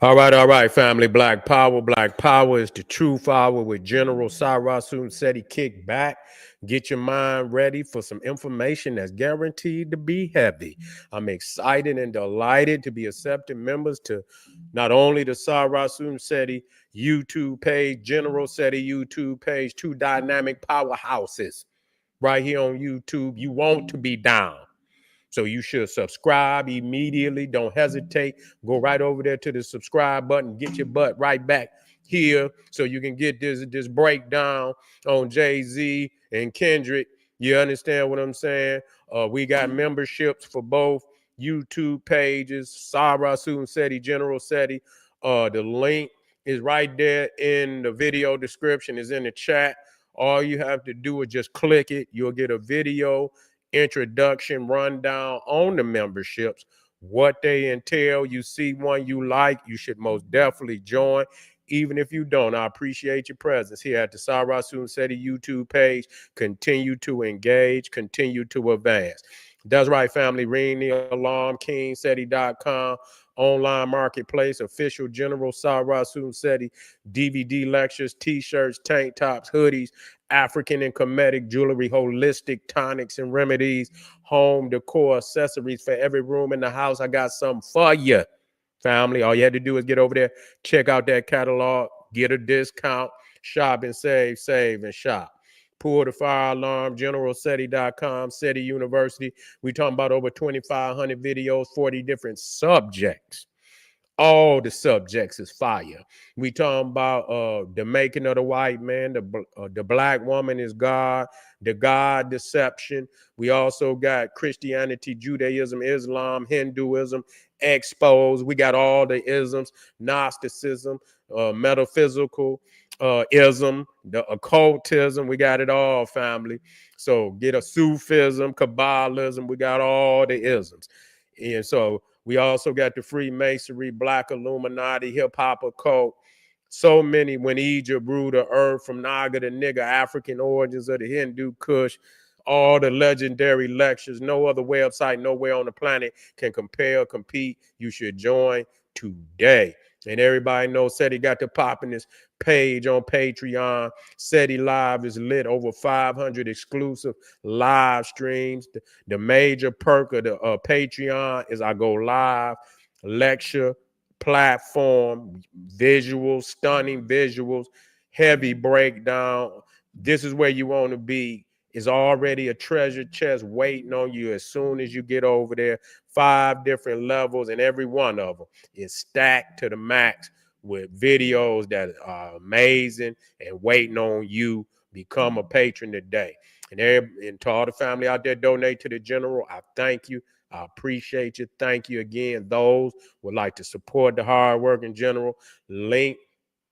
All right, family. Black Power. Black Power is the true power with General Sarasun said he kicked back. Get your mind ready for some information that's guaranteed to be heavy. I'm excited and delighted to be accepting members to not only the Sarasun Seti YouTube page, General Seti YouTube page, two dynamic powerhouses right here on YouTube. You want to be down. So you should subscribe immediately. Don't hesitate. Go right over there to the subscribe button. Get your butt right back here so you can get this breakdown on Jay-Z and Kendrick. You understand what I'm saying? We got memberships for both YouTube pages, Sarah Susan Seti, General Seti. The link is right there in the video description, is in the chat. All you have to do is just click it. You'll get a video introduction rundown on the memberships, what they entail. You see one you like, you should most definitely join. Even if you don't, I appreciate your presence here at the Sarasun Seti YouTube page. Continue to engage, continue to advance. That's right, family. Ring the alarm, kingseti.com, online marketplace, official General Sarasun Seti, DVD lectures, t-shirts, tank tops, hoodies, African and Kemetic jewelry, holistic tonics and remedies, home decor, accessories for every room in the house. I got something for you, family. All you had to do is get over there, check out that catalog, get a discount, shop and save and shop. Pull the fire alarm, generalseti.com, Seti University. We talking about over 2,500 videos, 40 different subjects. All the subjects is fire. We talking about the making of the white man, the black woman is God, the God deception. We also got Christianity, Judaism, Islam, Hinduism exposed. We got all the isms, Gnosticism, metaphysical ism, the occultism. We got it all, family. So get a Sufism, Kabbalism. We got all the isms. And so we also got the Freemasonry, Black Illuminati, hip hop occult. So many, when Egypt ruled the earth, from Naga to nigga, African origins of the Hindu Kush, all the legendary lectures. No other website nowhere on the planet can compare, compete. You should join today. And everybody knows Seti got the pop in this page on Patreon. Seti Live is lit, over 500 exclusive live streams. The major perk of the Patreon is I go live, lecture, platform, visuals, stunning visuals, heavy breakdown. This is where you want to be. Is already a treasure chest waiting on you as soon as you get over there. 5 different levels, and every one of them is stacked to the max with videos that are amazing and waiting on you. Become a patron today. And to all the family out there, donate to the general. I thank you. I appreciate you. Thank you again. Those would like to support the hard working general. Link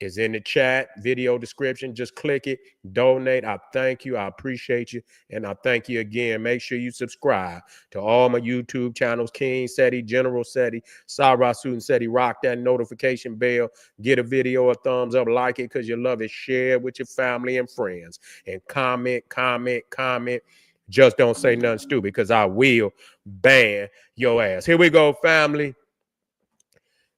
is in the chat, video description. Just click it, donate. I thank you. I appreciate you. And I thank you again. Make sure you subscribe to all my YouTube channels, King Seti, General Seti, Sarasun Seti. Rock that notification bell. Get a video a thumbs up, like it because you love it. Share it with your family and friends. And comment. Just don't say nothing stupid because I will ban your ass. Here we go, family.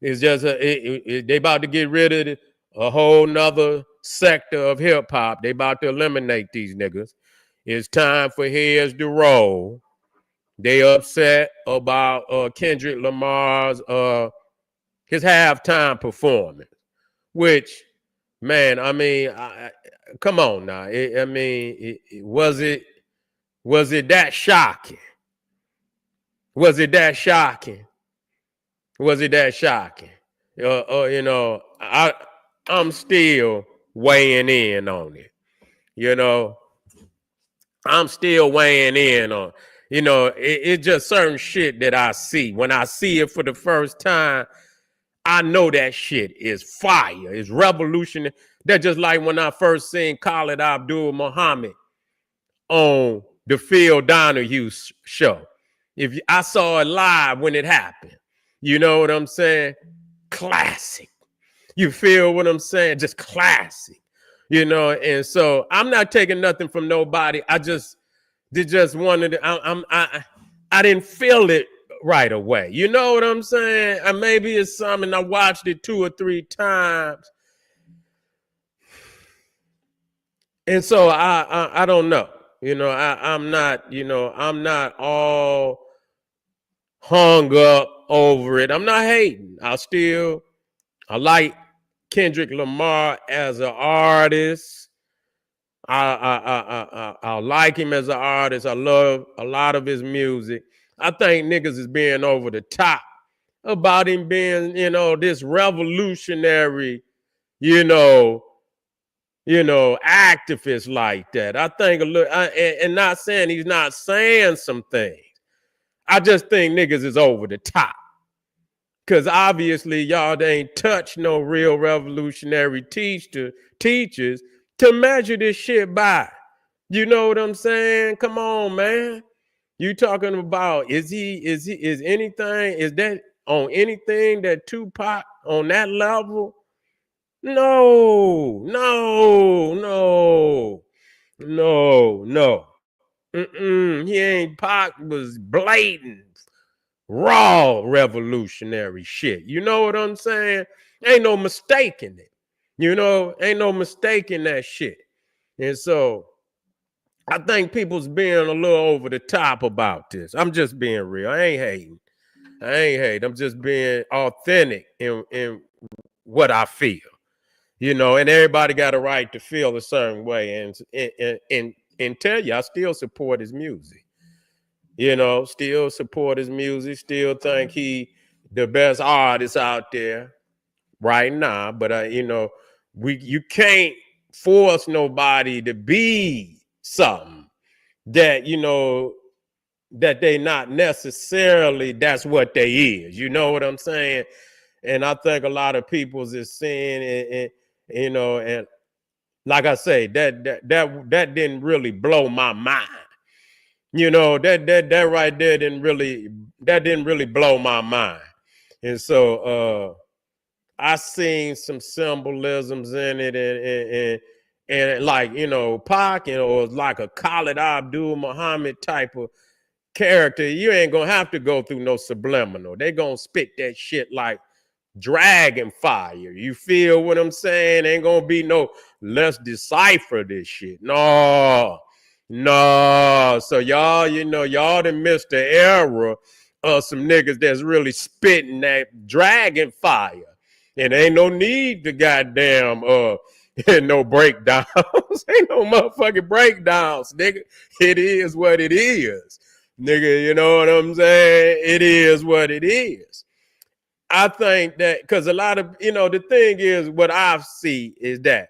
It's just they about to get rid of a whole nother sector of hip hop. They about to eliminate these niggas. It's time for heads to roll. They upset about Kendrick Lamar's his halftime performance, which, man, I mean, come on now. Was it that shocking? Was it that shocking? Was it that shocking? I'm still weighing in on it. I'm still weighing in on. It's just certain shit that I see. When I see it for the first time, I know that shit is fire. It's revolutionary. That's just like when I first seen Khalid Abdul Muhammad on the Phil Donahue show. I saw it live when it happened. You know what I'm saying? Classic. You feel what I'm saying? Just classic. And so I'm not taking nothing from nobody. I just wanted to, I didn't feel it right away. You know what I'm saying? And maybe it's something I watched it 2 or 3 times. And so I don't know. I'm not all hung up over it. I'm not hating. I like Kendrick Lamar as an artist. I like him as an artist. I love a lot of his music. I think niggas is being over the top about him being, this revolutionary, you know, activist like that. I think and not saying he's not saying some things. I just think niggas is over the top. Because obviously y'all ain't touched no real revolutionary teachers to measure this shit by. You know what I'm saying? Come on, man. You talking about is that on anything that Tupac on that level? No. He ain't. Pac was blatant, raw revolutionary shit. You know what I'm saying? Ain't no mistaking it. Ain't no mistaking that shit. And so I think people's being a little over the top about this. I'm just being real. I ain't hating. I'm just being authentic in what I feel. And everybody got a right to feel a certain way. And tell you, I still support his music. Still support his music. Still think he the best artist out there right now. But you can't force nobody to be something that that they not necessarily that's what they is. You know what I'm saying? And I think a lot of people's is saying and like I say, that didn't really blow my mind. That right there didn't really blow my mind. And so I seen some symbolisms in it and like, Pac, or like a Khalid Abdul Muhammad type of character. You ain't gonna have to go through no subliminal. They gonna spit that shit like dragon fire. You feel what I'm saying? Ain't gonna be no let's decipher this shit. No. So y'all done missed the era of some niggas that's really spitting that dragon fire. And ain't no need to goddamn no breakdowns. Ain't no motherfucking breakdowns, nigga. It is what it is. Nigga, you know what I'm saying? It is what it is. I think that because a lot of, the thing is, what I see is that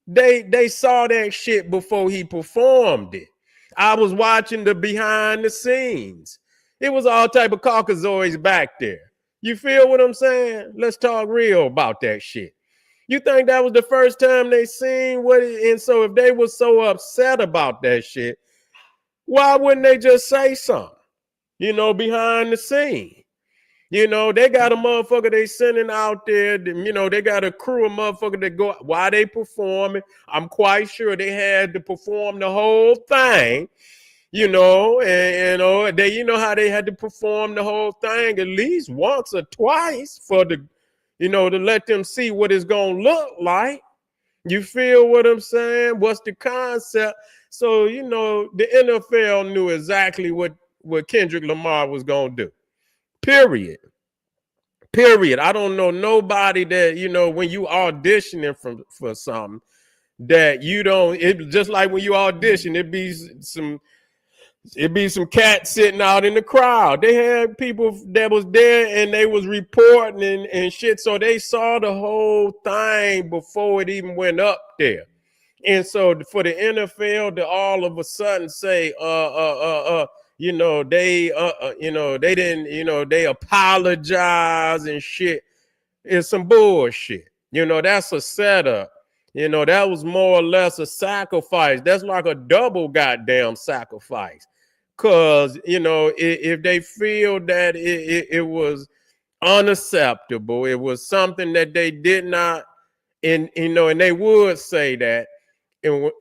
they saw that shit before he performed it. I was watching the behind the scenes. It was all type of Caucasoids back there. You feel what I'm saying? Let's talk real about that shit. You think that was the first time they seen what it, and so if they were so upset about that shit, why wouldn't they just say something? Behind the scene. They got a motherfucker they sending out there. They got a crew of motherfuckers that go while they performing. I'm quite sure they had to perform the whole thing. And how they had to perform the whole thing at least once or twice for to let them see what it's gonna look like. You feel what I'm saying? What's the concept? So the NFL knew exactly what Kendrick Lamar was gonna do. Period. I don't know nobody that, when you auditioning for something that you don't, it just like when you audition, it be some cats sitting out in the crowd. They had people that was there and they was reporting and shit. So they saw the whole thing before it even went up there. And so for the NFL to all of a sudden say, they didn't, they apologize and shit. It's some bullshit. That's a setup. That was more or less a sacrifice. That's like a double goddamn sacrifice. Cause if they feel that it was unacceptable, it was something that they did not, and they would say that, and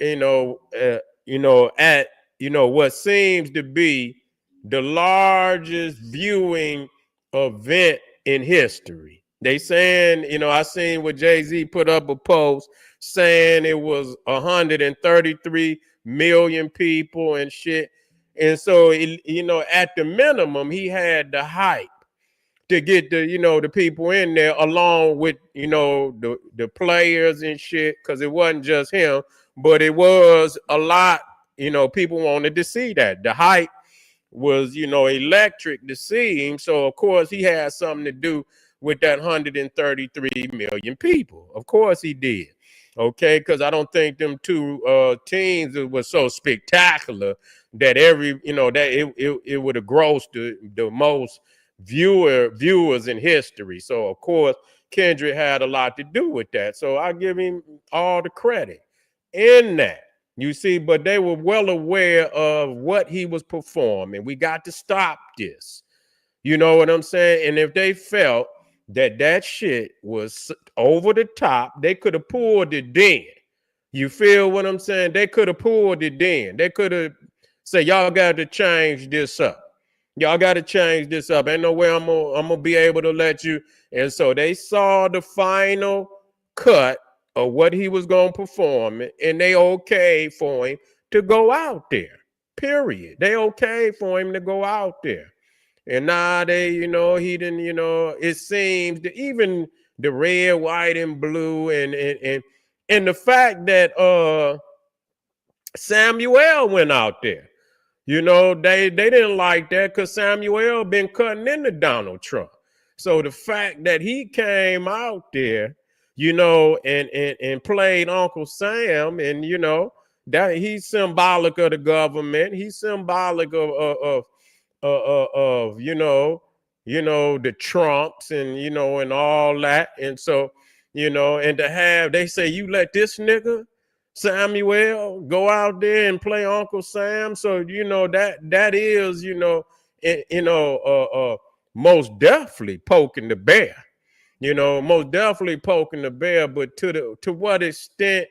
at what seems to be the largest viewing event in history. They saying, I seen what Jay-Z put up a post saying it was 133 million people and shit. And so, at the minimum, he had the hype to get the people in there along with the players and shit, because it wasn't just him, but it was a lot. People wanted to see that the hype was electric to see him. So of course he had something to do with that 133 million people. Of course he did. Okay, because I don't think them two teams was so spectacular that it would have grossed the most viewers in history. So of course Kendrick had a lot to do with that. So I give him all the credit in that. You see, but they were well aware of what he was performing. We got to stop this. You know what I'm saying? And if they felt that shit was over the top, they could have pulled it then. You feel what I'm saying? They could have pulled it then. They could have said, y'all got to change this up. Y'all got to change this up. Ain't no way I'm gonna be able to let you. And so they saw the final cut of what he was gonna perform, and they okay for him to go out there. Period. They okay for him to go out there. And now they, he didn't, it seems that even the red, white, and blue, and the fact that Samuel went out there. They didn't like that because Samuel been cutting into Donald Trump. So the fact that he came out there, and played Uncle Sam, and that he's symbolic of the government. He's symbolic of the Trumps and and all that. And so and to have, they say, you let this nigga Samuel go out there and play Uncle Sam. So that is most definitely poking the bear. Most definitely poking the bear. But to what extent,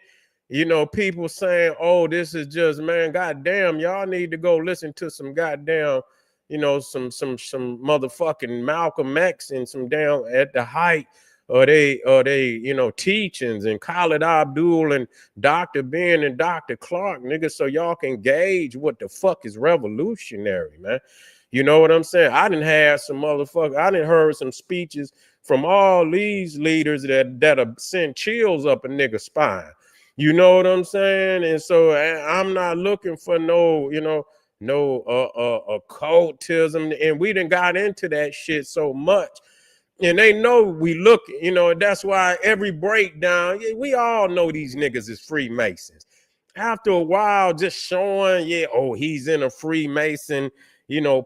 people saying, oh, this is just, man, goddamn, y'all need to go listen to some goddamn, some motherfucking Malcolm X and some down at the height or they teachings, and Khalid Abdul and Dr. Ben and Dr. Clark, nigga, so y'all can gauge what the fuck is revolutionary, man. You know what I'm saying? I done had some motherfuckers, I done heard some speeches from all these leaders that have sent chills up a nigga spine. You know what I'm saying? And so I'm not looking for no occultism, and we done got into that shit so much. And they know we look, that's why every breakdown, we all know these niggas is Freemasons. After a while, just showing, he's in a Freemason,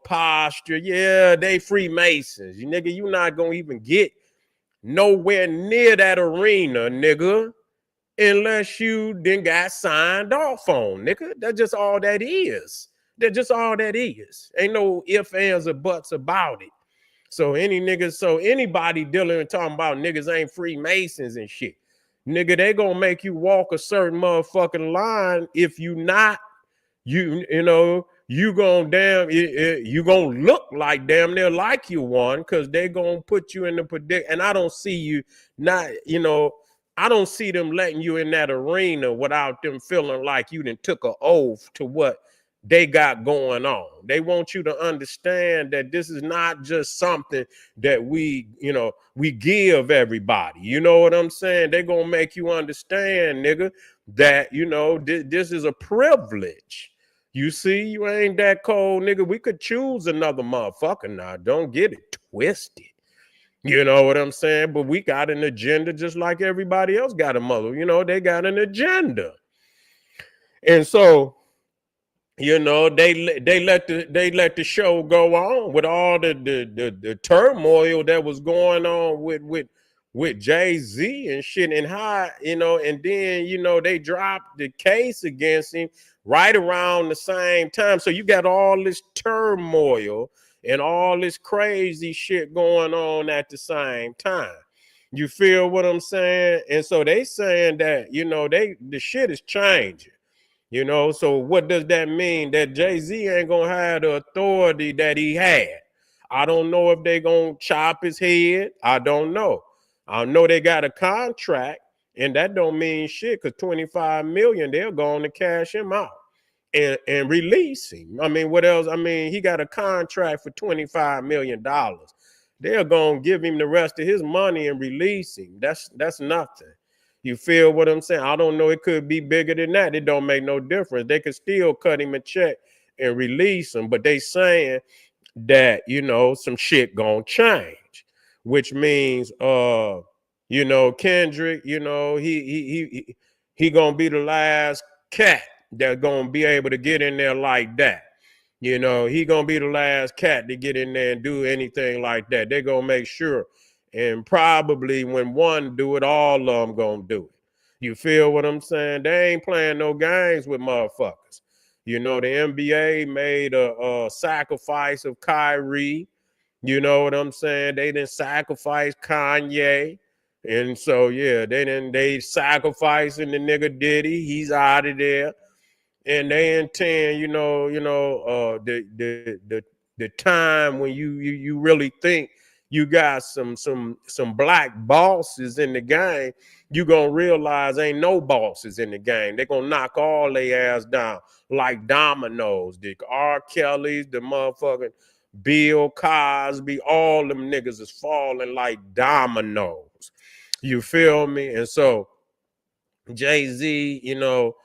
posture. Yeah, they Freemasons. Nigga, you not gonna even get nowhere near that arena, nigga, unless you then got signed off on, nigga. That's just all that is. That's just all that is. Ain't no ifs, ands, or buts about it. So anybody dealing and talking about niggas ain't Freemasons and shit, nigga, they gonna make you walk a certain motherfucking line. If you not, you gonna look like damn near like you won, because they gonna put you in the predict. And I don't see you not, I don't see them letting you in that arena without them feeling like you done took an oath to what they got going on. They want you to understand that this is not just something that we give everybody. You know what I'm saying? They're gonna make you understand, nigga, that this is a privilege. You see, you ain't that cold, nigga. We could choose another motherfucker now. Don't get it twisted. You know what I'm saying? But we got an agenda just like everybody else got a mother. They got an agenda. And so they let the show go on with all the turmoil that was going on with Jay-Z and shit, and how and then they dropped the case against him right around the same time. So you got all this turmoil and all this crazy shit going on at the same time. You feel what I'm saying? And so they saying that the shit is changing. You know, so what does that mean? That Jay-Z ain't gonna have the authority that he had. I don't know if they gonna chop his head. I don't know. I know they got a contract, and that don't mean shit because 25 million, they're going to cash him out and release him. I mean, what else? I mean, he got a contract for $25 million. They're gonna give him the rest of his money and release him. That's nothing. You feel what I'm saying? I don't know. It could be bigger than that. It don't make no difference. They could still cut him a check and release him, but they saying that, you know, some shit gonna change, which means you know, Kendrick, you know, he gonna be the last cat that's gonna be able to get in there like that. You know, he gonna be the last cat to get in there and do anything like that. They're gonna make sure. And probably when one do it, all of them gonna do it. You feel what I'm saying? They ain't playing no games with motherfuckers. You know, the NBA made a sacrifice of Kyrie. You know what I'm saying? They didn't sacrifice Kanye. And so yeah, they sacrificing the nigga Diddy. He's out of there. And they intend, the time when you really think you got some black bosses in the game, you gonna realize ain't no bosses in the game. They gonna knock all their ass down like dominoes. The R. Kelly's, the motherfucking Bill Cosby, all them niggas is falling like dominoes. You feel me? And so Jay-Z, you know,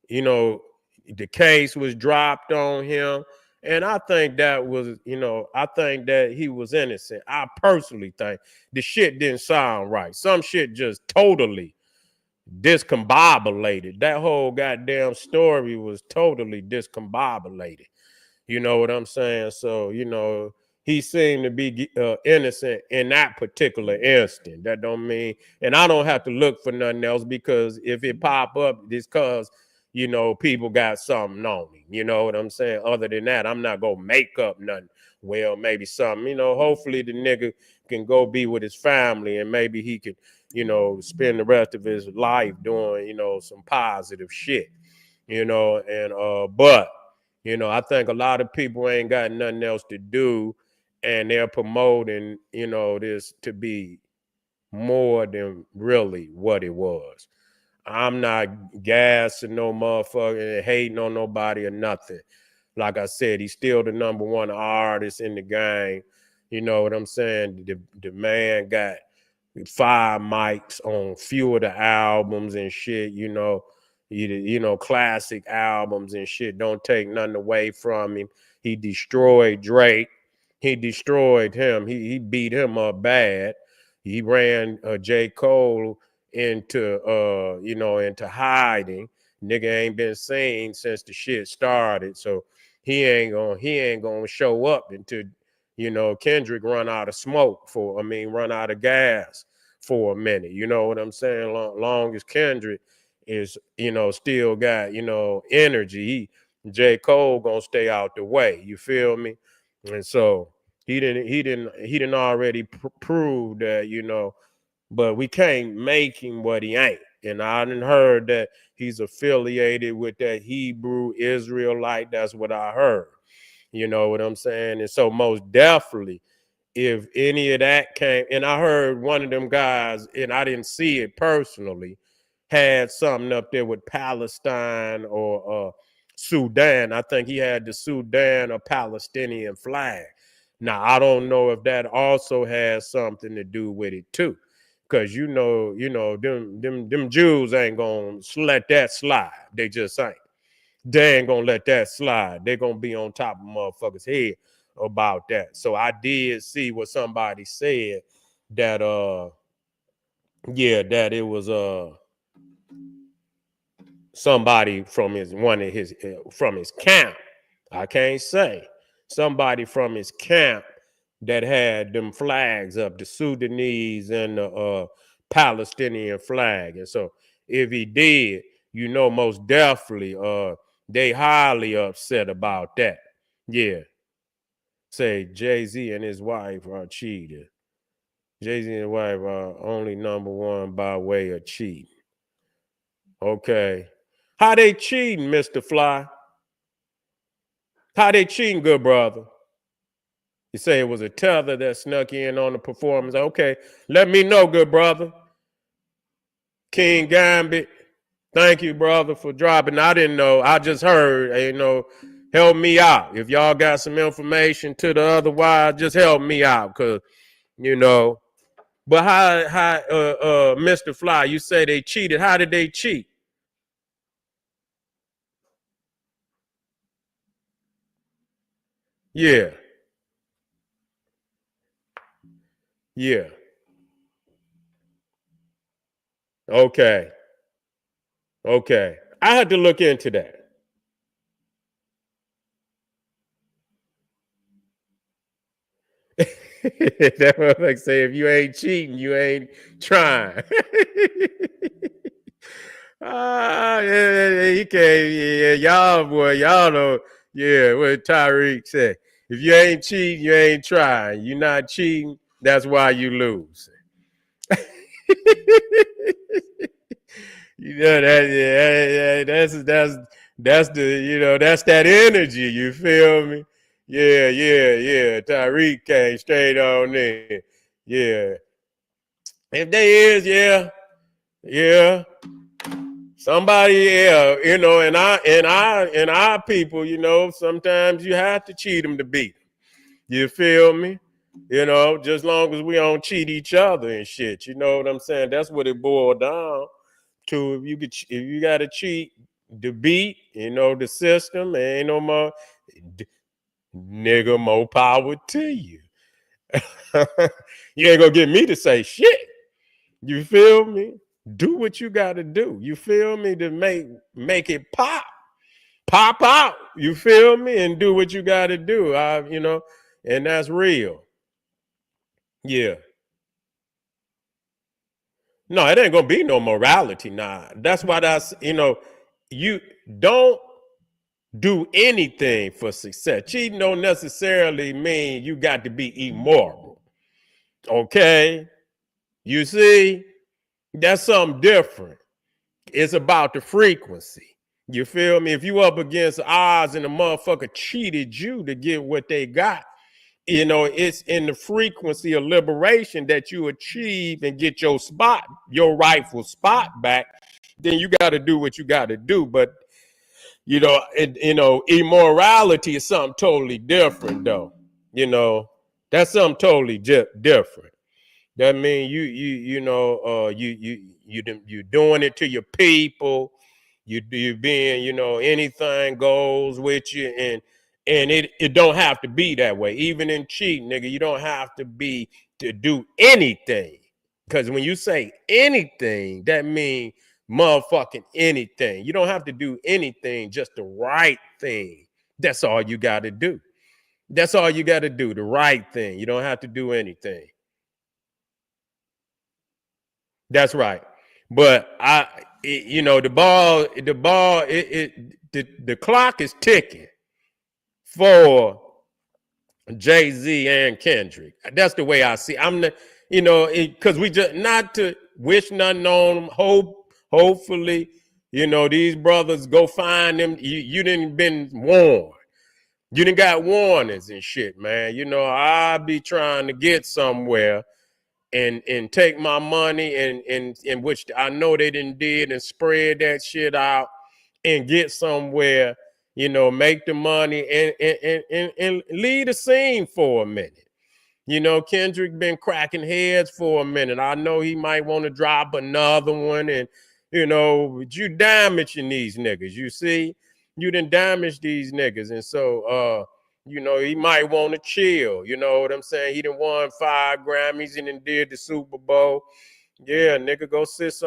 the case was dropped on him. And I think that was, I think that he was innocent. I personally think the shit didn't sound right. Some shit just totally discombobulated. That whole goddamn story was totally discombobulated. You know what I'm saying? So, he seemed to be innocent in that particular instant. That don't mean, and I don't have to look for nothing else because if it pop up, it's because, people got something on him. You know what I'm saying? Other than that, I'm not going to make up nothing. Well, maybe something, hopefully the nigga can go be with his family and maybe he could, spend the rest of his life doing, some positive shit, but I think a lot of people ain't got nothing else to do, and they're promoting, this to be more than really what it was. I'm not gassing no motherfucker and hating on nobody or nothing. Like I said, he's still the number one artist in the game. You know what I'm saying? The man got 5 mics on few of the albums and shit, classic albums and shit. Don't take nothing away from him. He destroyed Drake. He destroyed him. He beat him up bad. He ran J. Cole into hiding. Nigga ain't been seen since the shit started. So he ain't gonna show up until Kendrick run out of smoke run out of gas for a minute. You know what I'm saying? Long as Kendrick is, still got, energy, J. Cole gonna stay out the way. You feel me? And so he didn't already prove that, but we can't make him what he ain't. And I done heard that he's affiliated with that Hebrew Israelite. That's what I heard. You know what I'm saying? And so most definitely, if any of that came, and I heard one of them guys, and I didn't see it personally, had something up there with Palestine or Sudan. I think he had the Sudan or Palestinian flag. Now, I don't know if that also has something to do with it too. Cause them Jews ain't gonna let that slide. They just ain't. They ain't gonna let that slide. They're gonna be on top of motherfuckers' head about that. So I did see what somebody said that that it was somebody from his camp. I can't say. Somebody from his camp that had them flags up, the Sudanese and the Palestinian flag. And so if he did, most definitely they highly upset about that. Yeah. Say Jay-Z and his wife are cheated. Jay-Z and his wife are only number one by way of cheating. Okay. How they cheating, Mr. Fly? How they cheating, good brother? You say it was a tether that snuck in on the performance. Okay, let me know, good brother. King Gambit, thank you, brother, for dropping. I didn't know. I just heard, help me out. If y'all got some information to the otherwise, just help me out. Cause, but how Mr. Fly, you say they cheated. How did they cheat? Yeah. Yeah. Okay. Okay. I had to look into that. That motherfucker say if you ain't cheating, you ain't trying. Yeah, he can't. Yeah, y'all boy, y'all know. Yeah, what Tyreek said. If you ain't cheating, you ain't trying. You not cheating, that's why you lose. That. Yeah, that's the that's that energy. You feel me? Yeah. Tyreek came straight on in. Yeah. If they is, yeah. Somebody, and our people, sometimes you have to cheat them to beat them. You feel me? Just long as we don't cheat each other and shit. You know what I'm saying? That's what it boiled down to. If you got to cheat to beat, the system, ain't no more. Nigga, more power to you. You ain't gonna get me to say shit. You feel me? Do what you got to do. You feel me? To make it pop out. You feel me? And do what you got to do. And that's real. Yeah. No, it ain't gonna be no morality. Nah, that's why you don't do anything for success. Cheating don't necessarily mean you got to be immoral. Okay, you see, that's something different. It's about the frequency. You feel me? If you up against odds and the motherfucker cheated you to get what they got, it's in the frequency of liberation that you achieve and get your rightful spot back. Then you got to do what you got to do. But immorality is something totally different, though. That's something totally different. That means you doing it to your people. You being anything goes with you, and it don't have to be that way. Even in cheating, nigga, you don't have to be to do anything. Because when you say anything, that means motherfucking anything. You don't have to do anything, just the right thing. That's all you got to do. That's all you got to do, the right thing. You don't have to do anything. That's right. But the clock is ticking for Jay-Z and Kendrick. That's the way I see. I'm the, because we just not to wish nothing on them. Hopefully, these brothers go find them. You didn't been warned. You didn't got warnings and shit, man. I be trying to get somewhere and take my money and which I know they didn't did and spread that shit out and get somewhere, make the money and leave the scene for a minute. Kendrick been cracking heads for a minute. I know he might want to drop another one and you damaging these niggas. You see, you didn't damage these niggas. And so he might want to chill. You know what I'm saying? He done won 5 Grammys and then did the Super Bowl. Yeah, nigga, go sit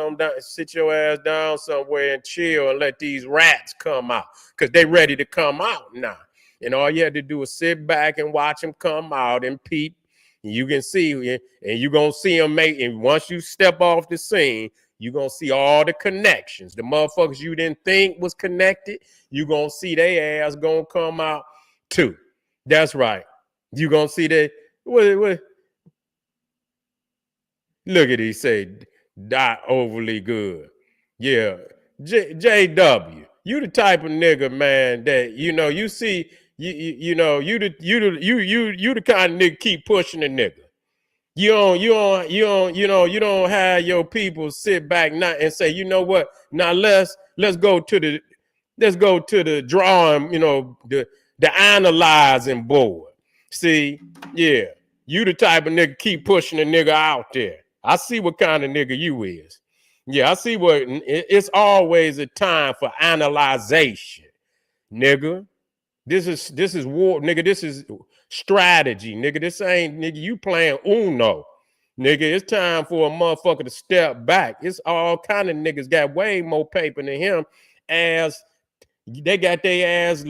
your ass down somewhere and chill and let these rats come out. Cause they ready to come out now. And all you had to do is sit back and watch them come out and peep. You can see, and you're gonna see them make, and once you step off the scene, you're gonna see all the connections. The motherfuckers you didn't think was connected, you're gonna see their ass gonna come out too. That's right. You gonna see that. What, look at he say, not overly good. Yeah. JW, you the type of nigga, man, that you see, you the kind of nigga keep pushing a nigga. You don't have your people sit back now and say, you know what? Now let's go to the drawing, the analyzing board. See, yeah, you the type of nigga keep pushing a nigga out there. I see what kind of nigga you is. Yeah, I see what it's always a time for analyzation, nigga. This is war, nigga. This is strategy, nigga. This ain't, nigga, you playing Uno. Nigga, it's time for a motherfucker to step back. It's all kind of niggas got way more paper than him, as they got their ass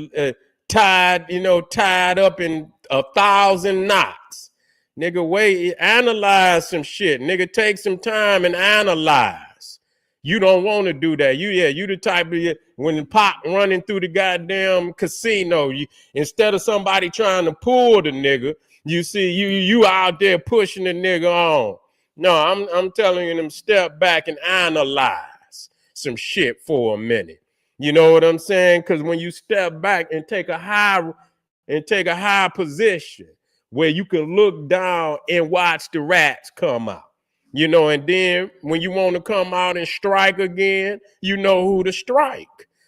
tied up in 1,000 knots. Nigga, wait, analyze some shit. Nigga, take some time and analyze. You don't want to do that. You the type of, when Pop running through the goddamn casino, instead of somebody trying to pull the nigga, you see you out there pushing the nigga on. No, I'm telling them, step back and analyze some shit for a minute. You know what I'm saying? Because when you step back and take a high position where you can look down and watch the rats come out. And then when you want to come out and strike again, you know who to strike.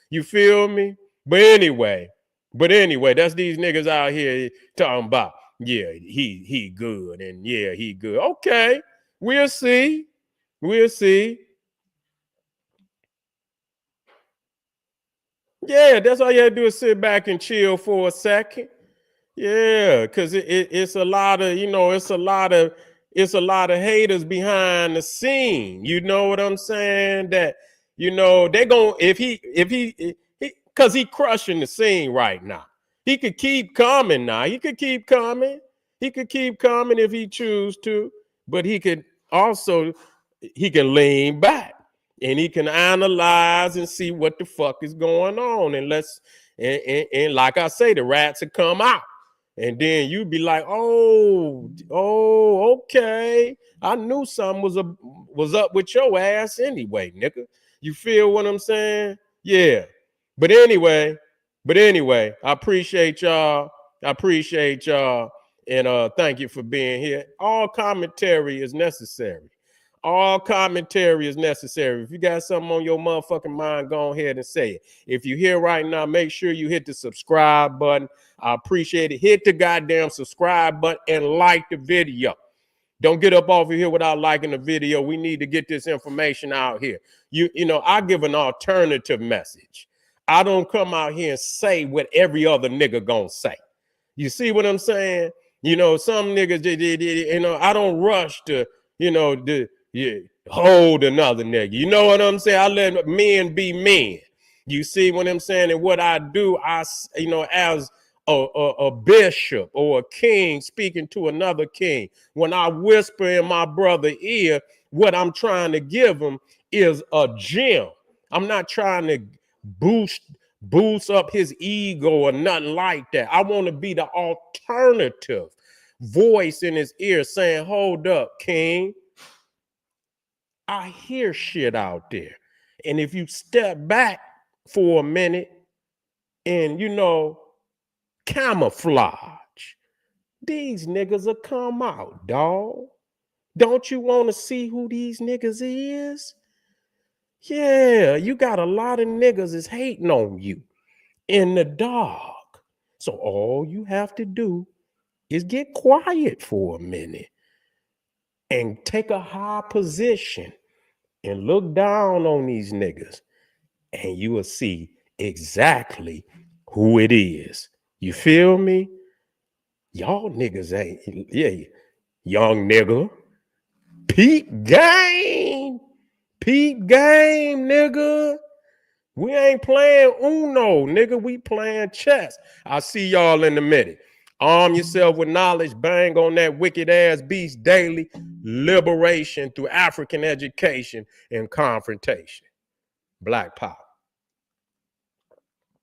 You feel me? But anyway, that's these niggas out here talking about, yeah, he good, and yeah, he good. Okay, we'll see. Yeah, that's all you have to do is sit back and chill for a second. Yeah, because it's a lot of, it's a lot of haters behind the scene. You know what I'm saying? That, they gon' if he because he crushing the scene right now. He could keep coming now. He could keep coming. If he choose to, but he can lean back and he can analyze and see what the fuck is going on. And and like I say, the rats will come out. And then you be like, oh, okay. I knew something was up with your ass anyway, nigga. You feel what I'm saying? Yeah. But anyway, I appreciate y'all. And thank you for being here. All commentary is necessary. If you got something on your motherfucking mind, go ahead and say it. If you're here right now, make sure you hit the subscribe button. I appreciate it. Hit the goddamn subscribe button and like the video. Don't get up off of here without liking the video. We need to get this information out here. I give an alternative message. I don't come out here and say what every other nigga gonna say. You see what I'm saying? Some niggas, I don't rush to, hold another nigga. You know what I'm saying? I let men be men. You see what I'm saying? And what I do, as a bishop or a king speaking to another king, when I whisper in my brother's ear, what I'm trying to give him is a gem. I'm not trying to boost up his ego or nothing like that. I want to be the alternative voice in his ear saying, hold up, king. I hear shit out there. And if you step back for a minute and, camouflage, these niggas will come out, dog. Don't you want to see who these niggas is? Yeah, you got a lot of niggas is hating on you in the dark. So all you have to do is get quiet for a minute and take a high position and look down on these niggas, and you will see exactly who it is. You feel me? Y'all niggas ain't, yeah, young nigga. Peep game, nigga. We ain't playing Uno, nigga. We playing chess. I'll see y'all in a minute. Arm yourself with knowledge. Bang on that wicked ass beast daily. Liberation through African education and confrontation. Black power.